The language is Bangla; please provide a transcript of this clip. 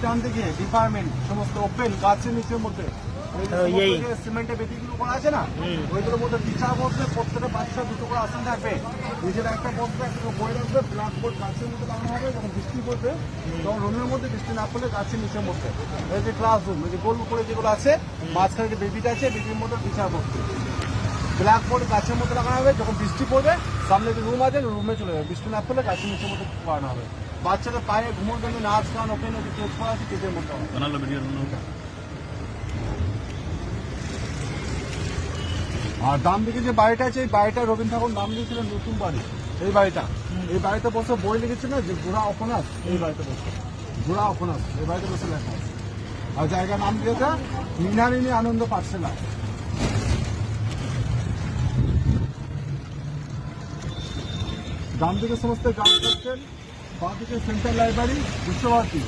ডান দিকে ডিপার্টমেন্ট সমস্ত ওপেন গাছের নিচের মধ্যে সিমেন্টের বেদিগুলো করা আছে না, ওইগুলোর মধ্যে বিচার বসবে, প্রত্যেকটা বাচ্চা দুটো করে আসন থাকবে, নিজের একটা বসবে, একটা বই রাখবে, ব্ল্যাকবোর্ড গাছের মধ্যে লাগানো হবে। যখন বৃষ্টি পড়বে তখন রুমের মধ্যে বৃষ্টি না পড়লে গাছের নিচের মধ্যে এই যে ক্লাসরুম, এই যে গোল করে যেগুলো আছে, মাঝখানে যে বেবিটা আছে, বেবির মধ্যে বিচার বসবে, ব্ল্যাকবোর্ড গাছের মধ্যে লাগানো হবে। যখন বৃষ্টি পড়বে সামনে যে রুম আছে রুমে চলে যাবে, বৃষ্টি না পড়লে গাছের নিচের মধ্যে করানো হবে। বাচ্চাদের পায়ে ঘুমোর জন্য নাচ গান ওপেন কেজ করা আছে, কেজের মধ্যে হবে। আর ডান দিকে যে বাড়িটা আছে, এই বাড়িটা রবীন্দ্র ঠাকুর নাম দিয়েছিলেন নতুন বাড়ি। এই বাড়িতে বসে বই লিখেছে না যে ঘোড়া অপনাথ, এই বাড়িতে বসে ঘোড়া অপনাথ, এই বাড়িতে বসে লেখা আছে। আর জায়গার নাম দিয়েছে মৃণালিনী আনন্দ পাঠশালা। ডান দিকে সমস্ত গাছ করছেন, বাঁ দিকে সেন্ট্রাল লাইব্রেরি, বিশ্বভারতী।